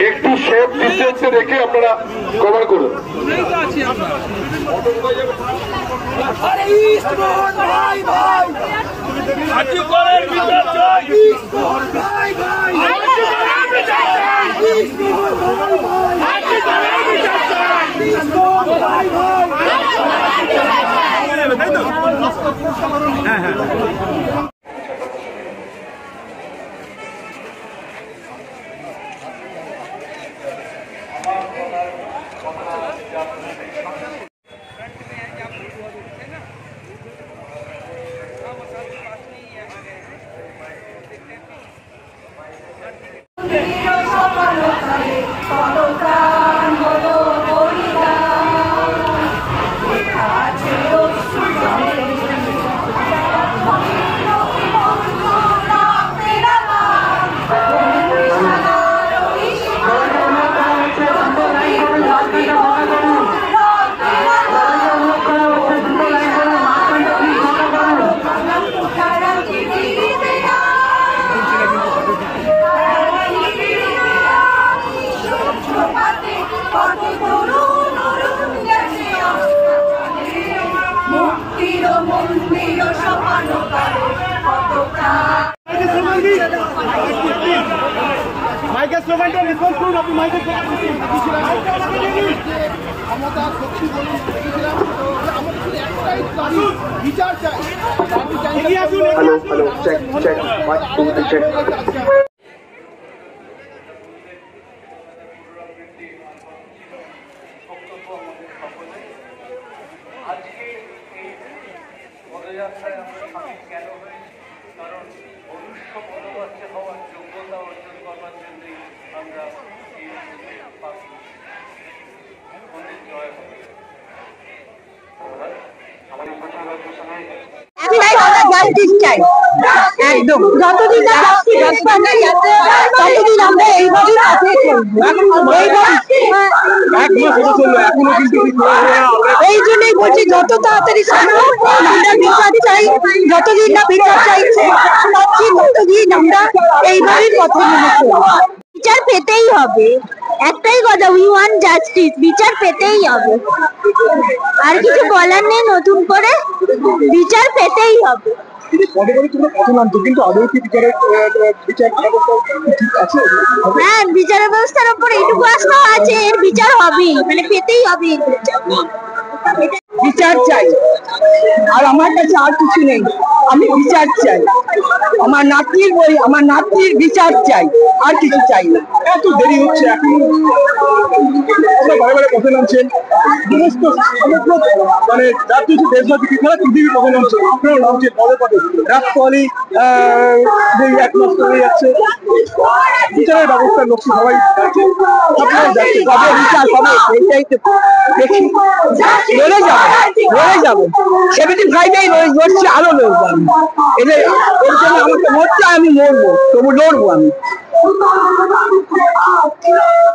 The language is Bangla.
একটু সেফ ডিস্টেন্সে রেখে আপনারা কভার করুন। মাইকের স্লোগানটা রেসপন্স করুন। আপনি মাইকের ক্ষমতা শক্তি বলুন বলেছিলাম আমাদের একটাই দাবি, বিচার চাই। Hello hello check check 1 2 3 check. আজকে এই পদযাত্রায় আমরা সামিল কেন হয়েছি? কারণ মনুষ্য পদযাত্রা হওয়ার যোগ্যতা অর্জন করবার জন্যই আমরা এই জয় হবে। আমাদের প্রচারের সময় একদম যতদিন ততদিন আমরা এইভাবেই এই জন্যই বলছি যত তাড়াতাড়ি সম্ভব আমরা বিচার চাই। যতদিন না বিচার চাইছে ততদিন আমরা এইভাবেই পথে নেমেছি। বিচার পেতেই হবে, একটাই কথা, উই ওয়ান্ট জাস্টিস। বিচার পেতেই হবে, আর কিছু বলার নেই। নতুন করে বিচার পেতেই হবে। হ্যাঁ, বিচার ব্যবস্থার উপর এইটুকু আস্থা আছে, এর বিচার হবেই, মানে পেতেই হবে। বিচার চাই, আর আমার কাছে আর কিছু নেই। আমি বিচার চাই, আমার নাতির বই, আমার নাতির বিচার চাই, আর কিছু চাই না। এত দেরি হচ্ছে এখন বারে বারে পথে নামছেন, সমস্ত সমগ্র মানে রাজ্য দেশবাসী ছাড়া পৃথিবী পথে নামছে, আপনারাও নামছেন পদে পদে। রাত পোহালি এক মাস হয়ে যাচ্ছে, বিচারের ব্যবস্থার লক্ষ্যে সবাই যাচ্ছে, আপনারা যাচ্ছে, কবে বিচার পাবে সেইটাই তো দেখি। লড়ে যাবো 75-এই লড়ছি, আরো লড়বো আমি। এদের এর জন্য আমাকে মরতে, আমি মরবো, তবু লড়বো আমি।